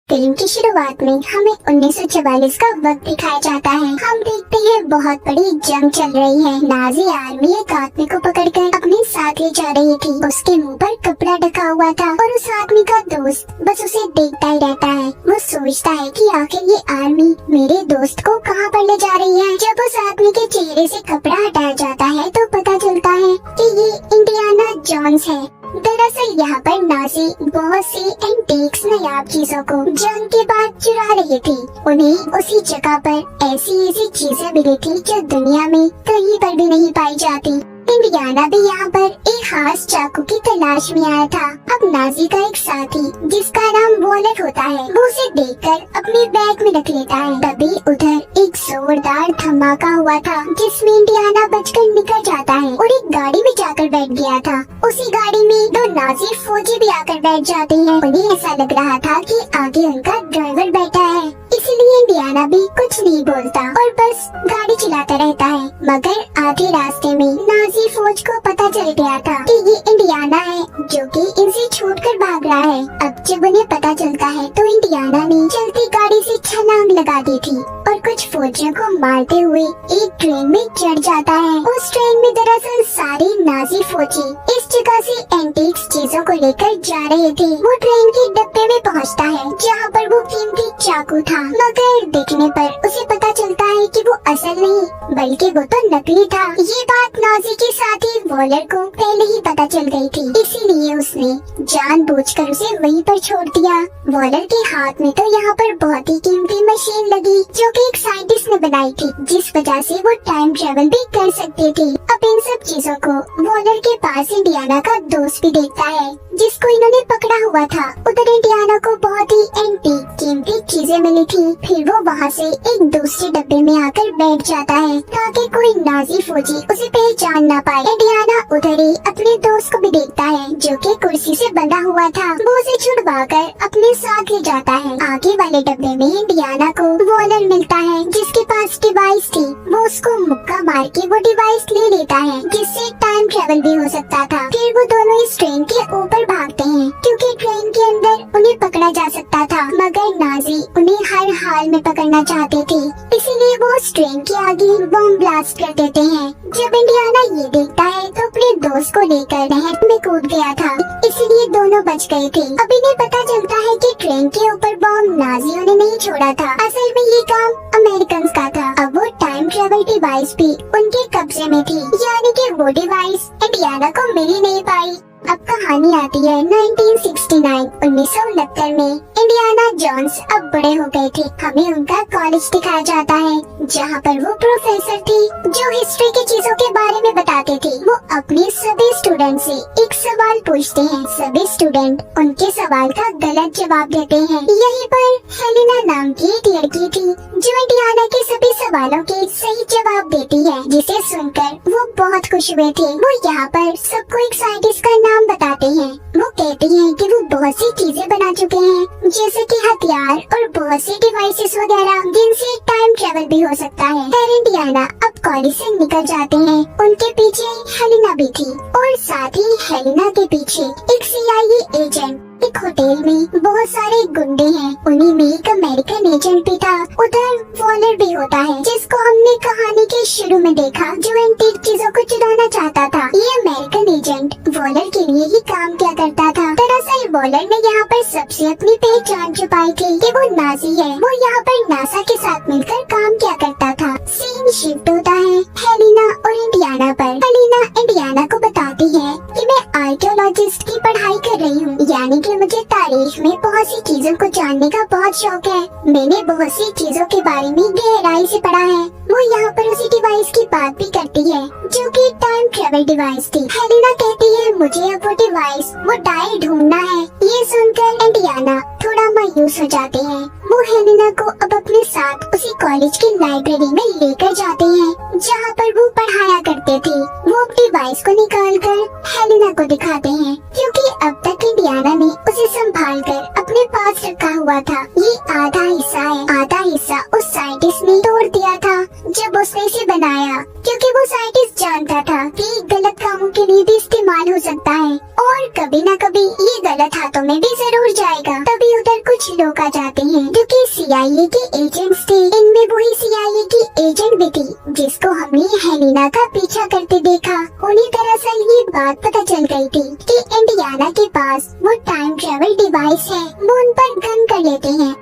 Film की शुरुआत में हमें 1944 का वक्त दिखाया जाता है। हम देखते हैं बहुत बड़ी जंग चल रही है। नाजी आर्मी एक आदमी को पकड़कर अपने साथ ले जा रही थी। उसके मुंह पर कपड़ा ढका हुआ था और उस आदमी का दोस्त बस उसे देखता ही रहता है। वो सोचता है कि आखिर ये आर्मी मेरे दोस्त को कहाँ पर ले जा रही है। जब उस आदमी के चेहरे से कपड़ा हटाया जाता है तो पता चलता है कि ये इंडियाना जोन्स है। दरअसल यहाँ पर नाज़ी बहुत सी एंटीक्स नायाब चीजों को जंग के बाद चुरा रही थी। उन्हें उसी जगह पर ऐसी चीजें मिली थी जो दुनिया में कहीं पर भी नहीं पाई जाती। इंडियाना भी यहाँ पर एक खास चाकू की तलाश में आया था। अब नाज़ी का एक साथी जिसका नाम वॉलर होता है, वो उसे देखकर अपने बैग में रख लेता है। तभी उधर एक जोरदार धमाका हुआ था जिसमें इंडियाना बचकर निकल जाता है और एक गाड़ी में जाकर बैठ गया था। उसी गाड़ी में दो नाज़ी फौजी भी आकर बैठ जाते हैं। उन्हें ऐसा लग रहा था कि आगे उनका ड्राइवर बैठा है, इसलिए इंडियाना भी कुछ नहीं बोलता और बस गाड़ी चलाता रहता है। मगर आधे रास्ते में नाज़ी फौज को पता चल गया था कि ये इंडियाना है जो कि इनसे छूटकर भाग रहा है। अब जब उन्हें पता चलता है तो इंडियाना ने चलती गाड़ी से छलांग लगा दी थी और कुछ फौजियों को मारते हुए एक ट्रेन में चढ़ जाता है। उस ट्रेन में दरअसल सारे नाज़ी फौजी इस जगह से एंटीक्स चीजों को लेकर जा रहे थे। वो ट्रेन के डब्बे में पहुंचता है जहाँ पर वो कीमती चाकू था, मगर देखने पर उसे पता चलता है कि वो असल नहीं बल्कि वो तो नकली था। ये बात नाज़ी के साथी वॉलर को पहले ही पता चल गई थी, इसीलिए उसने जानबूझकर उसे वहीं पर छोड़ दिया। वॉलर के हाथ में तो यहाँ पर बहुत ही कीमती मशीन लगी जो कि एक साइंटिस्ट ने बनाई थी, जिस वजह से वो टाइम ट्रेवल भी कर सकते थे। अब इन सब चीजों को वॉलर के पास इंडियाना का दोस्त भी देखता है जिसको इन्होंने पकड़ा हुआ था। उधर इंडियाना को बहुत ही एंटीक कीमती चीजें मिली थी। फिर वो वहाँ से एक दूसरे डब्बे में आकर बैठ जाता है ताकि कोई नाज़ी फौजी उसे पहचान ना पाए। इंडियाना उधर ही अपने दोस्त को भी देखता है जो कि कुर्सी से बंधा हुआ था। वो उसे छुड़वाकर अपने साथ ले जाता है। आगे वाले डब्बे में इंडियाना को वॉलर मिलता है जिसके पास डिवाइस थी। वो उसको मुक्का मार के वो डिवाइस ले लेता है जिससे टाइम ट्रेवल भी हो सकता था। फिर वो दोनों इस ट्रेन के ऊपर भागते हैं क्योंकि ट्रेन के अंदर उन्हें पकड़ा जा सकता था, मगर नाज़ी उन्हें हर हाल में पकड़ना चाहते थे, इसीलिए वो उस ट्रेन के आगे बम ब्लास्ट कर देते हैं। जब इंडियाना ये देखता है तो अपने दोस्त को लेकर नहर में कूद गया था, इसलिए दोनों बच गए थे। अब इन्हें पता चलता है कि ट्रेन के ऊपर बम नाज़ियों ने नहीं छोड़ा था, असल में ये काम अमेरिकन का था। अब वो टाइम ट्रेवल डिवाइस भी उनके कब्जे में थी, यानी कि वो डिवाइस इंडियाना को मिल ही नहीं पाई। अब कहानी आती है 1969 में। इंडियाना जोन्स अब बड़े हो गए थे। हमें उनका कॉलेज दिखाया जाता है जहाँ पर वो प्रोफेसर थे जो हिस्ट्री की चीजों के बारे में बताते थे। वो अपने सभी स्टूडेंट से एक सवाल पूछते हैं। सभी स्टूडेंट उनके सवाल का गलत जवाब देते हैं। यहीं पर हेलेना नाम की एक लड़की थी जो इंडियाना के सभी सवालों के सही जवाब देती है, जिसे सुनकर वो बहुत खुश हुए थे। वो यहाँ पर सबको एक साइंटिस्ट का नाम बताते हैं। वो कहते हैं कि वो बहुत सी चीजें बना चुके हैं जैसे कि हथियार और बहुत सी डिवाइसेस वगैरह जिनसे टाइम ट्रेवल भी हो सकता है। फिर इंडियाना अब कॉलेज से निकल जाते हैं। उनके पीछे हेलेना भी थी और साथ ही हेलेना के पीछे एक CIA एजेंट। एक होटल में बहुत सारे गुंडे हैं, उन्हीं में एक अमेरिकन एजेंट भी था। उधर वॉलर भी होता है जिसको हमने कहानी के शुरू में देखा, जो एंटीक चीजों को चुराना चाहता था। ये अमेरिकन एजेंट वॉलर के लिए ही काम किया करता था। दरअसल वॉलर ने यहाँ पर सबसे अपनी पहचान छुपाई थी कि वो नाज़ी है। वो यहाँ पर नासा के साथ मिलकर काम किया करता था। सीन शिफ्ट होता है हेलेना और इंडियाना पर। हेलेना इंडियाना को बताती है कि मैं आर्कियोलॉजिस्ट की पढ़ाई कर रही हूँ, यानी कि मुझे तारीख में बहुत सी चीजों को जानने का बहुत शौक है। मैंने बहुत सी चीजों के बारे में गहराई से पढ़ा है। वो यहाँ पर उसी डिवाइस की बात भी करती है जो कि टाइम ट्रेवल डिवाइस थी। हेलेना कहती है मुझे अब वो डिवाइस, वो डायल ढूंढना है। ये सुनकर इंडियाना थोड़ा मायूस हो जाते हैं। वो हेलेना को अब अपने साथ उसी कॉलेज की लाइब्रेरी में लेकर जाते हैं जहाँ पर वो पढ़ाया करते थे। वो डिवाइस को निकाल कर हेलेना को दिखाते हैं क्योंकि अब तक इंडियाना ने उसे संभाल कर अपने पास रखा हुआ था। ये आधा हिस्सा है, आधा हिस्सा उस साइंटिस्ट ने तोड़ दिया था जब उसने इसे बनाया, क्योंकि वो साइंटिस्ट जानता था कि गलत कामों के लिए भी इस्तेमाल हो सकता है और कभी न कभी ये गलत हाथों में भी जरूर जाएगा। तभी उधर कुछ कुछ लोग आ जाते हैं जो कि CIA के एजेंट्स थे। इनमें वही CIA की एजेंट भी थी जिसको हमने हेलिना का पीछा करते देखा। उन्हें दरअसल ये बात पता चल गई थी कि इंडियाना के पास वो टाइम ट्रेवल डिवाइस है। वो उन पर गन कर लेते हैं।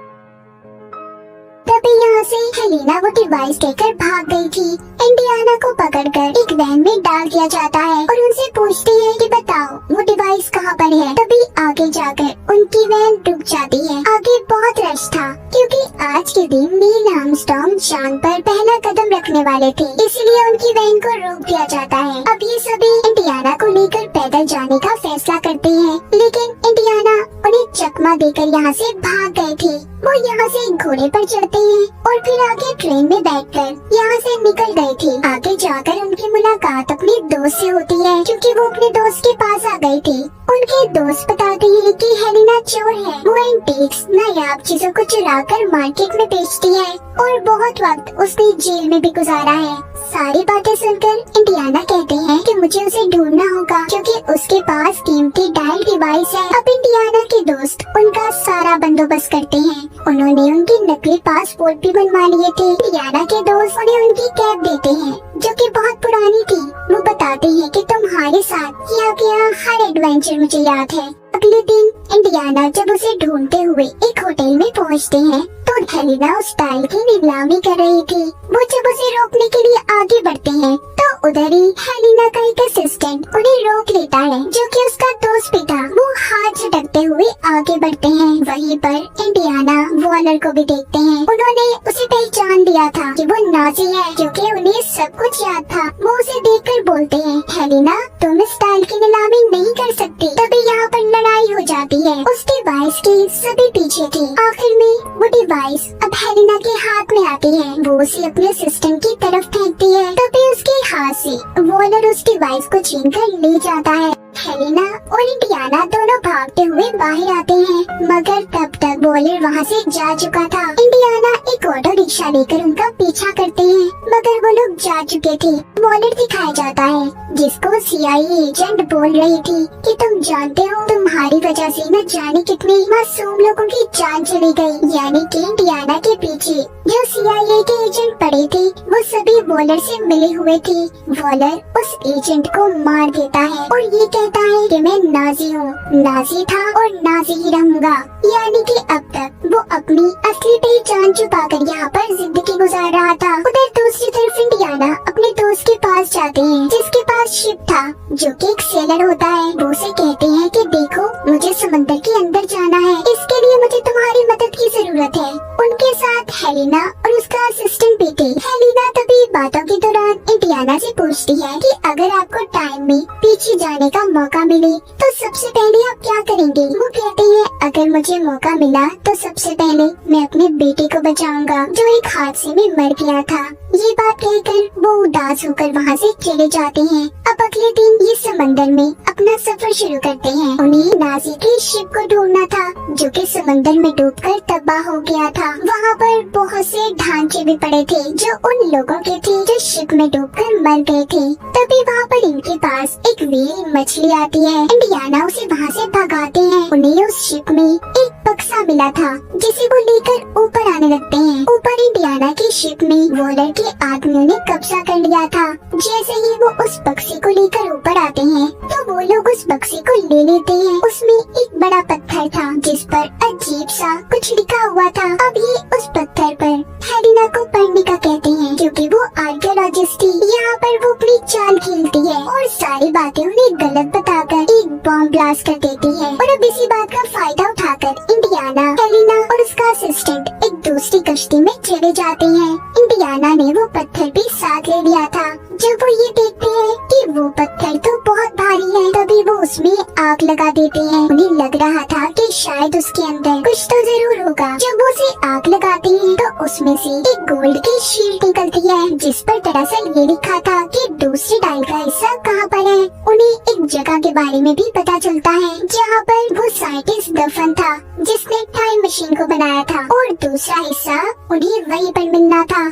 तभी यहाँ से हेलिना वो डिवाइस लेकर भाग गई थी। इंडियाना को पकड़कर एक वैन में डाल दिया जाता है और उनसे पूछती है कि बताओ वो डिवाइस कहाँ पर है। तभी आगे जाकर उनकी वैन रुक जाती है। आगे बहुत रश था क्योंकि आज के दिन नील आर्मस्ट्रांग चांद पर पहला कदम रखने वाले थे, इसलिए उनकी वैन को रोक दिया जाता है। अब ये सभी इंडियाना को लेकर पैदल जाने का फैसला करते हैं, लेकिन इंडियाना उन्हें चकमा देकर यहाँ से भाग गए थे। वो यहाँ से घोड़े पर चढ़ते हैं और फिर आगे ट्रेन में बैठकर यहाँ से निकल गए थे। आगे जाकर उनकी मुलाकात अपने दोस्त से होती है क्योंकि वो अपने दोस्त के पास आ गए थे। उनके दोस्त बताते हैं कि हेलिना चोर है। वो एंटीक्स नायाब चीजों को चुराकर मार्केट में बेचती है और बहुत वक्त उसने जेल में भी गुजारा है। सारी बातें सुनकर इंडियाना कहते हैं कि मुझे उसे ढूंढना होगा क्योंकि उसके पास कीमती डायल डिवाइस है। अब इंडियाना के दोस्त उनका सारा बंदोबस्त करते हैं। उन्होंने उनकी नकली पासपोर्ट भी बनवा लिए थे। इंडियाना के दोस्त उन्हें उनकी कैब देते हैं जो कि बहुत पुरानी थी। वो बताते हैं कि तुम्हारे साथ किया गया हर एडवेंचर मुझे याद है। अगले दिन इंडियाना जब उसे ढूंढते हुए एक होटल में पहुंचते हैं तो हेलिना उस टाइल की नीलामी कर रही थी। वो जब उसे रोकने के लिए आगे बढ़ते हैं तो उधर ही हेलिना का एक असिस्टेंट उन्हें रोक लेता है जो कि उसका दोस्त भी था। वो हाथ झटकते हुए आगे बढ़ते हैं। वहीं पर इंडियाना वॉलर को भी देखते हैं। उन्होंने उसे पहचान लिया था कि वो नाजी है क्योंकि उन्हें सब कुछ याद था। वो उसे देखकर बोलते हैं, हेलिना तुम इस टाइल की नीलामी नहीं कर सकती। तभी यहाँ पर लड़ाई हो जाती है। उस डिवाइस के सभी पीछे थे। आखिर में वो डिवाइस अब हेलिना के हाथ में आती है। वो उसे अपने असिस्टेंट की तरफ फेंकती है। तभी उसके हाथ से वॉलर उस डिवाइस को छीनकर ले जाता है। हेलिना और इंडियाना दोनों भागते हुए बाहर आते हैं, मगर तब तक वॉलर वहाँ से जा चुका था। इंडियाना एक ऑटो रिक्शा लेकर उनका पीछा करते हैं, मगर वो लोग जा चुके थे। वॉलर दिखाया जाता है जिसको CIA एजेंट बोल रही थी कि तुम जानते हो तुम्हारी वजह से न जाने कितने मासूम लोगों की जान चली गई। यानी कि इंडियाना के पीछे जो CIA के एजेंट पड़े थे वो सभी वॉलर से मिले हुए थे। वॉलर उस एजेंट को मार देता है और ये कहता है कि मैं नाजी हूँ, नाजी था और नाजी ही रहूंगा। यानी कि अब तक वो अपनी असली पहचान छुपाकर यहाँ पर जिंदगी गुजार रहा था। उधर दूसरी तरफ इंडियाना अपने दोस्त के पास जाते हैं जिसके पास शिप था जो कि एक सेलर होता है। वो उसे कहते हैं कि देखो मुझे समंदर के अंदर जाना है, इसके लिए मुझे तुम्हारी मदद की जरूरत है। उनके साथ हेलिना और उसका असिस्टेंट भी थे। हेलिना तभी बातों के दौरान इंडियाना से पूछती है कि अगर आपको टाइम में पीछे जाने का मौका मिले तो सबसे पहले आप क्या करेंगे। वो कहते हैं अगर मुझे मौका मिला तो सबसे पहले मैं अपने बेटे को बचाऊंगा जो एक हादसे में मर गया था। ये बात कहकर वो उदास होकर वहाँ से चले जाते हैं। अब अगले दिन ये समंदर में अपना सफर शुरू करते हैं। उन्हें नाजी की शिप को ढूंढना था जो कि समंदर में डूबकर तबाह हो गया था। वहाँ पर बहुत से ढांचे भी पड़े थे जो उन लोगों के थे जो शिप में डूबकर मर गए थे। तभी वहाँ पर इनके पास एक व्हेल मछली आती है। इंडियाना उसे वहाँ से भगाते हैं। उन्हें उस शिप में एक बक्सा मिला था जिसे वो लेकर ऊपर आने लगते हैं। ऊपर इंडियाना की शिप में वॉलर के आदमियों ने कब्जा कर लिया था। जैसे ही वो उस बक्से को लेकर ऊपर आते हैं तो वो लोग उस बक्से को ले लेते हैं। उसमें एक बड़ा पत्थर था जिस पर अजीब सा कुछ लिखा हुआ था। अब ये उस पत्थर पर हेलिना को पढ़ने का कहते हैं क्योंकि वो आर्कियोलॉजिस्ट थी। यहाँ पर वो अपनी चाल खेलती है और सारी बातें उन्हें गलत बताकर एक बॉम्ब ब्लास्ट कर देती है। और अब इसी बात का फायदा उठाकर इंडियाना, हेलिना और उसका असिस्टेंट एक दूसरी कश्ती में चले जाते हैं। इंडियाना ने वो पत्थर भी साथ ले लिया था। जब वो ये देखते हैं कि वो पत्थर तो बहुत भारी है, तभी वो उसमें आग लगा देते हैं। उन्हें लग रहा था कि शायद उसके अंदर कुछ तो जरूर होगा। जब वो उसे आग लगाते हैं तो उसमें से एक गोल्ड की शील्ड निकलती है जिस पर दरअसल ये लिखा था कि दूसरी डायल का हिस्सा कहाँ पर है। उन्हें एक जगह के बारे में भी पता चलता है जहाँ पर वो साइंटिस्ट दफन था जिसने टाइम मशीन को बनाया था और दूसरा हिस्सा उन्हें वहीं पर मिलना था।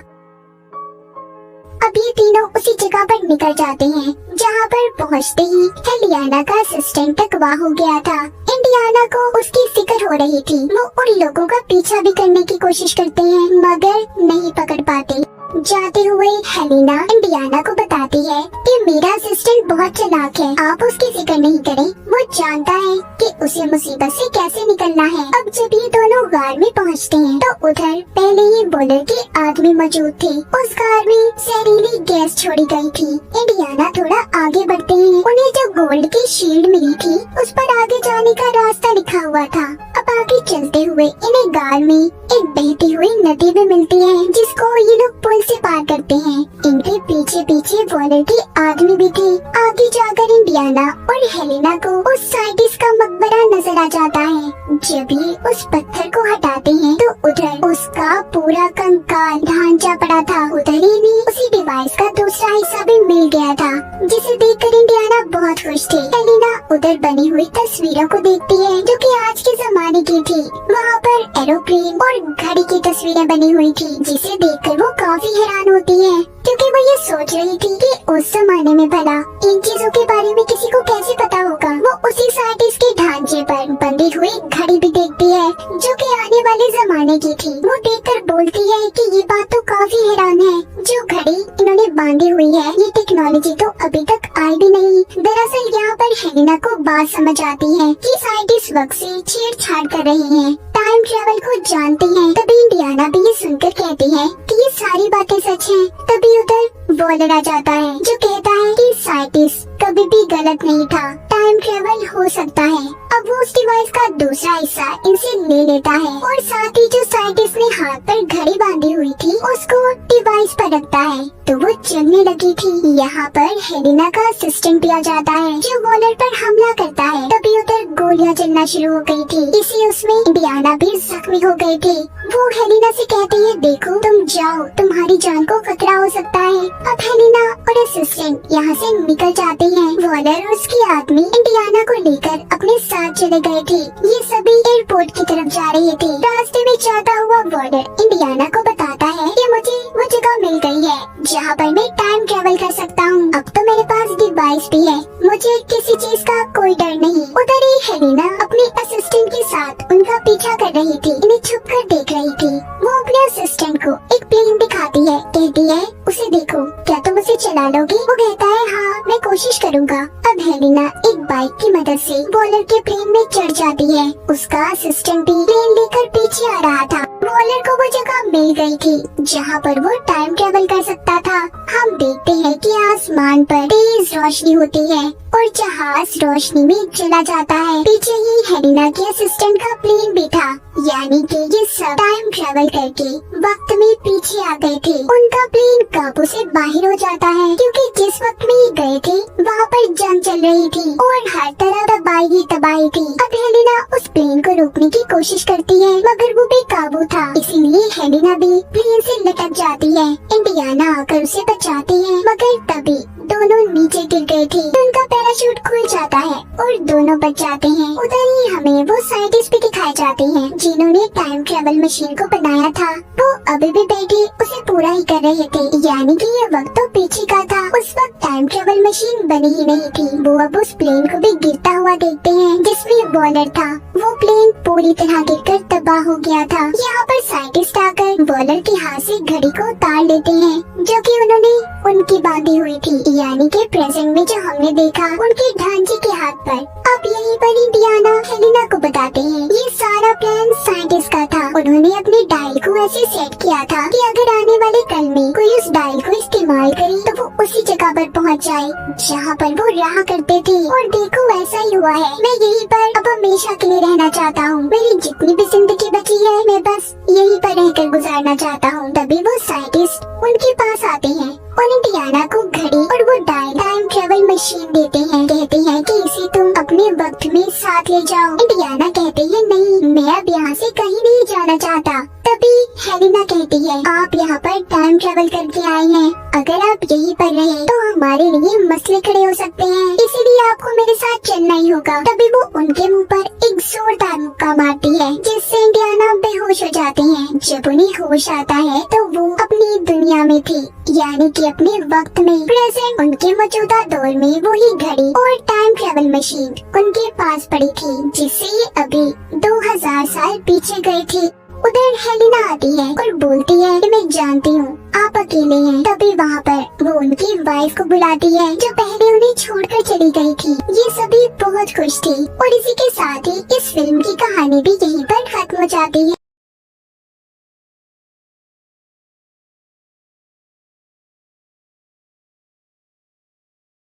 अब ये तीनों उसी जगह पर निकल जाते हैं जहाँ पर पहुँचते ही हेलियाना का असिस्टेंट अगवा हो गया था। इंडियाना को उसकी फिक्र हो रही थी। वो उन लोगों का पीछा भी करने की कोशिश करते हैं मगर नहीं पकड़ पाते। जाते हुए हेलिना इंडियाना को बताती है कि मेरा असिस्टेंट बहुत चालाक है, आप उसकी फिक्र नहीं करें। वो जानता है कि उसे मुसीबत से कैसे निकलना है। अब जब ये दोनों गार में पहुंचते हैं तो उधर पहले ही बॉर्डर के आदमी मौजूद थे। उस गार में जहरीली गैस छोड़ी गई थी। इंडियाना थोड़ा आगे बढ़ते हैं। उन्हें जो गोल्ड की शील्ड मिली थी उस पर आगे जाने का रास्ता लिखा हुआ था। अब आगे चलते हुए इन्हें गार में एक बहती हुई नदी भी मिलती है जिसको ये लोग पुल से पार करते हैं। इनके पीछे पीछे वॉलर के आदमी भी थे। आगे जाकर इंडियाना और हेलेना को उस साइंटिस्ट का मकबरा नजर आ जाता है। जब ये उस पत्थर को हटाते हैं तो उधर उसका पूरा कंकाल ढांचा पड़ा था। उधर ही में उसी डिवाइस का दूसरा हिस्सा भी मिल गया था जिसे देखकर इंडियाना बहुत खुश थी। हेलेना उधर बनी हुई तस्वीरों को देखती है जो कि आज के जमाने की थी। वहाँ पर एरोप्लेन और घड़ी की तस्वीरें बनी हुई थी जिसे देखकर वो काफी हैरान होती है क्योंकि वो ये सोच रही थी कि उस जमाने में भला इन चीजों के बारे में किसी को कैसे पता होगा। वो उसी साइंटिस्ट के ढांचे पर बंधी हुई घड़ी भी देखती है जो कि आने वाले जमाने की थी। वो देखकर बोलती है कि ये बात तो काफी हैरान है, जो घड़ी इन्होंने बांधी हुई है ये टेक्नोलॉजी तो अभी तक आई भी नहीं। दरअसल यहाँ पर हेलेना को बात समझ आती है कि साइंटिस्ट वक्त से छेड़छाड़ कर रहे हैं, टाइम ट्रेवल को जानते हैं। तभी इंडियाना भी ये सुनकर कहती है कि ये सारी बातें सच हैं। तभी उधर वॉलर आ जाता है जो कहता है कि साइंटिस्ट कभी भी गलत नहीं था, टाइम ट्रेवल हो सकता है। अब वो उस डिवाइस का दूसरा हिस्सा इनसे ले लेता है और साथ ही जो साइंटिस्ट ने हाथ पर घड़ी बांधी हुई थी उसको डिवाइस पर रखता है तो वो चलने लगी थी। यहाँ पर हेलेना का असिस्टेंट भी आ जाता है जो वॉलर पर हमला करता है। तभी उधर गोलियां चलना शुरू हो गई थी। इसी उसमें इंडियाना भी जख्मी हो गए थे। वो हेलेना से कहती है देखो तुम जाओ, तुम्हारी जान को खतरा हो सकता है। अब हेलेना और असिस्टेंट यहाँ से निकल जाते हैं। वॉलर और उसकी आदमी इंडियाना को लेकर अपने साथ चले गए थे। ये सभी एयरपोर्ट की तरफ जा रहे थे। रास्ते में जाता हुआ वॉलर इंडियाना को बताता है कि मुझे वो जगह मिल गई है जहाँ पर मैं टाइम ट्रेवल कर सकता हूँ। अब तो मेरे पास डिवाइस भी है, मुझे किसी चीज का कोई डर नहीं। उधर ही हेलेना अपने असिस्टेंट के साथ उनका पीछा कर रही थी, इन्हें छुप कर देख रही थी। वो अपने असिस्टेंट को एक प्लेन दिखाती है, कहती है उसे देखो, क्या तुम उसे चला लोगे? वो कहता है हाँ मैं कोशिश करूँगा। अब हेलेना एक बाइक की मदद से वॉलर के प्लेन में चढ़ जाती है। उसका असिस्टेंट भी प्लेन लेकर पीछे आ रहा था। वॉलर को वो जगह मिल गई थी जहाँ पर वो टाइम ट्रेवल कर सकता था। हम देखते हैं कि आसमान पर तेज रोशनी होती है और जहाज रोशनी में चला जाता है। पीछे ही हेलेना के असिस्टेंट का प्लेन भी था, यानी कि ये सब टाइम ट्रेवल करके वक्त में पीछे आ गए थे। उनका प्लेन काबू से बाहर हो जाता है क्योंकि जिस वक्त में ये गए थे वहाँ पर जंग चल रही थी और हर तरह तबाही ही तबाही थी। अब हेलेना उस प्लेन को रोकने की कोशिश करती है मगर वो बेकाबू था, इसीलिए हेलेना भी प्लेन से लटक जाती है। इंडियाना आकर उसे बचाती है मगर तभी दोनों नीचे गिर गए थे। तो उनका पैराशूट खुल जाता है और दोनों बच जाते हैं। उधर ही हमें वो साइंटिस्ट भी दिखाए जाते हैं जिन्होंने टाइम ट्रेवल मशीन को बनाया था। वो अभी भी बैठे उसे पूरा ही कर रहे थे, यानी कि ये वक्त तो पीछे का था। उस वक्त टाइम ट्रेवल मशीन बनी ही नहीं थी। वो अब उस प्लेन को भी गिरता हुआ देखते हैं जिसमें वॉलर था। वो प्लेन पूरी तरह गिरकर तबाह हो गया था। यहाँ पर साइंटिस्ट आकर वॉलर के हाथ से घड़ी को उतार लेते हैं जो कि उन्होंने उनकी बांधी हुई थी, यानी कि प्रेजेंट में जो हमने देखा उनके ढांचे के हाथ पर। अब यहीं पर इंडियाना हेलेना को बताते हैं ये सारा प्लान साइंटिस्ट का था। उन्होंने अपने डायल को ऐसे सेट किया था कि अगर आने वाले कल में कोई उस डायल को इस्तेमाल करे तो वो उसी जगह पर पहुंच जाए जहाँ पर वो रहा करते थे। और देखो ऐसा ही हुआ है। मैं यहीं पर अब हमेशा के लिए रहना चाहता हूँ। मेरी जितनी भी जिंदगी बची है मैं बस यहीं पर रहकर गुजारना चाहता हूँ। तभी वो साइंटिस्ट उनके पास आते हैं और इंडियाना को घड़ी और वो टाइम ट्रेवल मशीन देते हैं। कहते हैं कि इसे तुम अपने वक्त में साथ ले जाओ। इंडियाना कहते हैं नहीं, मैं अब यहाँ से कहीं नहीं जाना चाहता। तभी हेलेना कहती है, आप यहाँ पर टाइम ट्रेवल करके आए हैं, अगर आप यहीं पर रहे तो हमारे लिए मसले खड़े हो सकते हैं, इसीलिए आपको मेरे साथ चलना ही होगा। तभी वो उनके मुंह पर एक जोरदार मुक्का मारती है, जिससे इंडियाना बेहोश हो जाती हैं। जब उन्हें होश आता है तो वो अपनी दुनिया में थी, यानी कि अपने वक्त में, प्रेजेंट। उनके मौजूदा दौर में वही घड़ी और टाइम ट्रेवल मशीन उनके पास पड़ी थी, जिससे ये अभी 2000 साल पीछे गए थे। उधर हेलेना आती है और बोलती है कि मैं जानती हूँ आप अकेले हैं। तभी वहाँ पर वो उनकी वाइफ को बुलाती है, जो पहले उन्हें छोड़कर चली गई थी। ये सभी बहुत खुश थे और इसी के साथ ही इस फिल्म की कहानी भी यहीं पर खत्म हो जाती है।